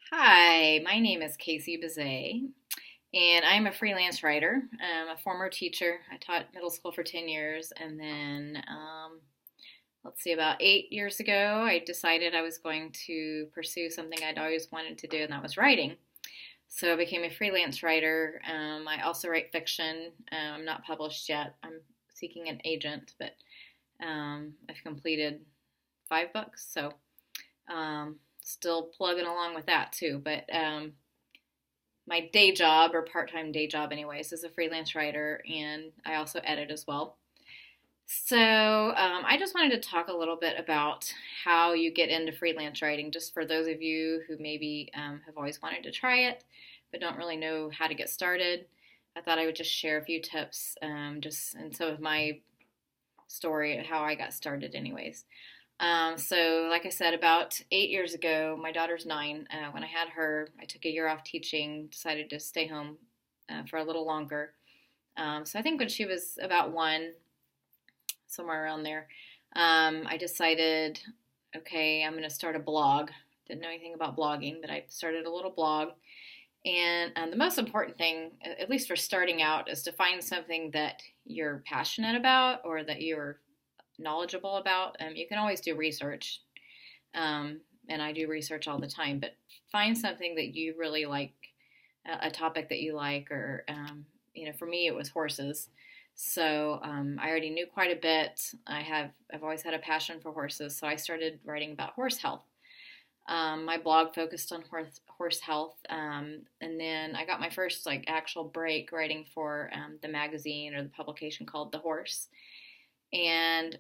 Hi, my name is Casey Bazay, and I'm a freelance writer. I'm a former teacher. I taught middle school for 10 years, and then, let's see, about 8 years ago, I decided I was going to pursue something I'd always wanted to do, and that was writing. So I became a freelance writer. I also write fiction. I'm not published yet. I'm seeking an agent, but I've completed 5 books, so still plugging along with that too. But my day job, or part-time day job anyways, is a freelance writer, and I also edit as well. So I just wanted to talk a little bit about how you get into freelance writing, just for those of you who maybe have always wanted to try it but don't really know how to get started. I thought I would just share a few tips, just and some of my story, how I got started anyways. So, like I said, about 8 years ago, my daughter's 9. When I had her, I took a year off teaching, decided to stay home for a little longer. So, I think when she was about 1, somewhere around there, I decided, okay, I'm going to start a blog. Didn't know anything about blogging, but I started a little blog. And the most important thing, at least for starting out, is to find something that you're passionate about or that you're knowledgeable about. You can always do research, and I do research all the time, but find something that you really like, a topic that you like, or, for me, it was horses. So I already knew quite a bit. I've always had a passion for horses, so I started writing about horse health. My blog focused on horse health, and then I got my first actual break writing for the magazine or the publication called The Horse, and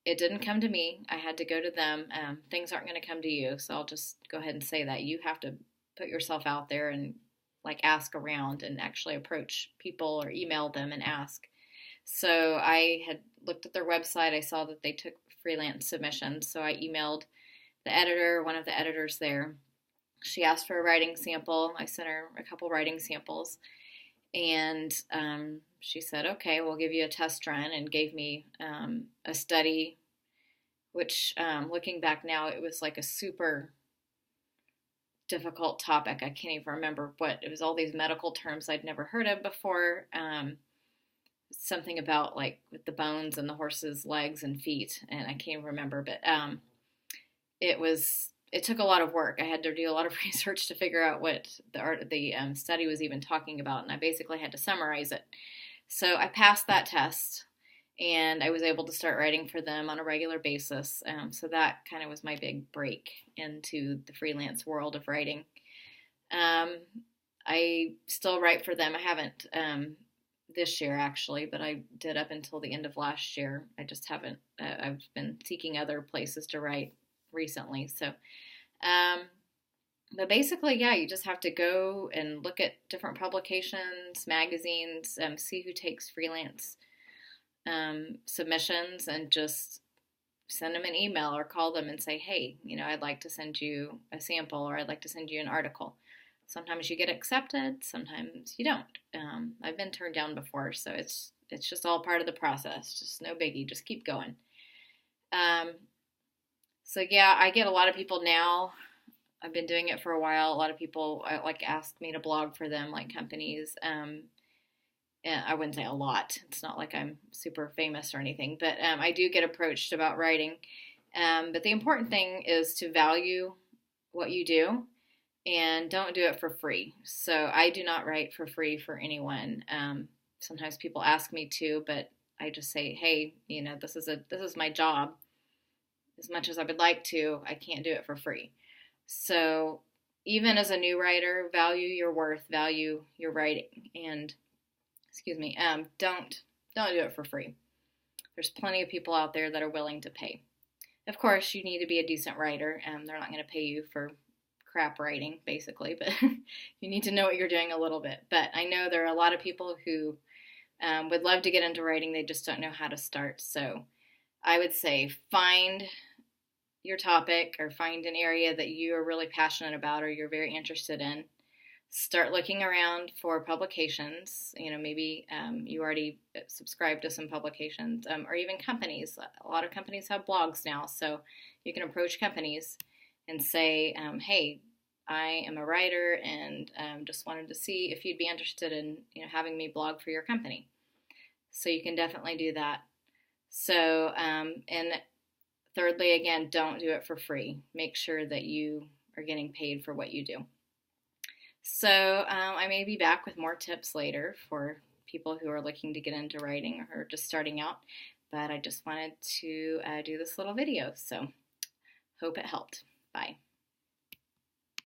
it didn't come to me. I had to go to them. Things aren't going to come to you, so I'll just go ahead and say that you have to put yourself out there and ask around and actually approach people or email them and ask. So I had looked at their website. I saw that they took freelance submissions, so I emailed the editor, one of the editors there. She asked for a writing sample. I sent her a couple writing samples, and she said, okay, we'll give you a test run, and gave me a study, which, looking back now, it was like a super difficult topic. I can't even remember what it was. All these medical terms I'd never heard of before. Something about with the bones and the horse's legs and feet, and I can't remember, but it took a lot of work. I had to do a lot of research to figure out what the study was even talking about, and I basically had to summarize it. So I passed that test, and I was able to start writing for them on a regular basis. So that kind of was my big break into the freelance world of writing. I still write for them. I haven't this year actually, but I did up until the end of last year. I just haven't. I've been seeking other places to write recently. So, but basically, yeah, you just have to go and look at different publications, magazines, see who takes freelance submissions, and just send them an email or call them and say, hey, I'd like to send you a sample, or I'd like to send you an article. Sometimes you get accepted, sometimes you don't. I've been turned down before, so it's just all part of the process. Just no biggie. Just keep going. So yeah, I get a lot of people now. I've been doing it for a while. A lot of people ask me to blog for them, like companies. And I wouldn't say a lot. It's not like I'm super famous or anything, but I do get approached about writing. But the important thing is to value what you do, and don't do it for free. So I do not write for free for anyone. Sometimes people ask me to, but I just say, hey, this is my job. As much as I would like to, I can't do it for free. So even as a new writer, value your worth, value your writing, and don't do it for free. There's plenty of people out there that are willing to pay. Of course, you need to be a decent writer, and they're not going to pay you for crap writing, basically, but you need to know what you're doing a little bit. But I know there are a lot of people who would love to get into writing. They just don't know how to start. So I would say find your topic, or find an area that you are really passionate about or you're very interested in. Start looking around for publications. Maybe you already subscribe to some publications, or even companies. A lot of companies have blogs now, so you can approach companies and say, hey, I am a writer and just wanted to see if you'd be interested in having me blog for your company. So you can definitely do that. So and thirdly, again, don't do it for free. Make sure that you are getting paid for what you do. So I may be back with more tips later for people who are looking to get into writing or just starting out. But I just wanted to do this little video. So hope it helped. Bye.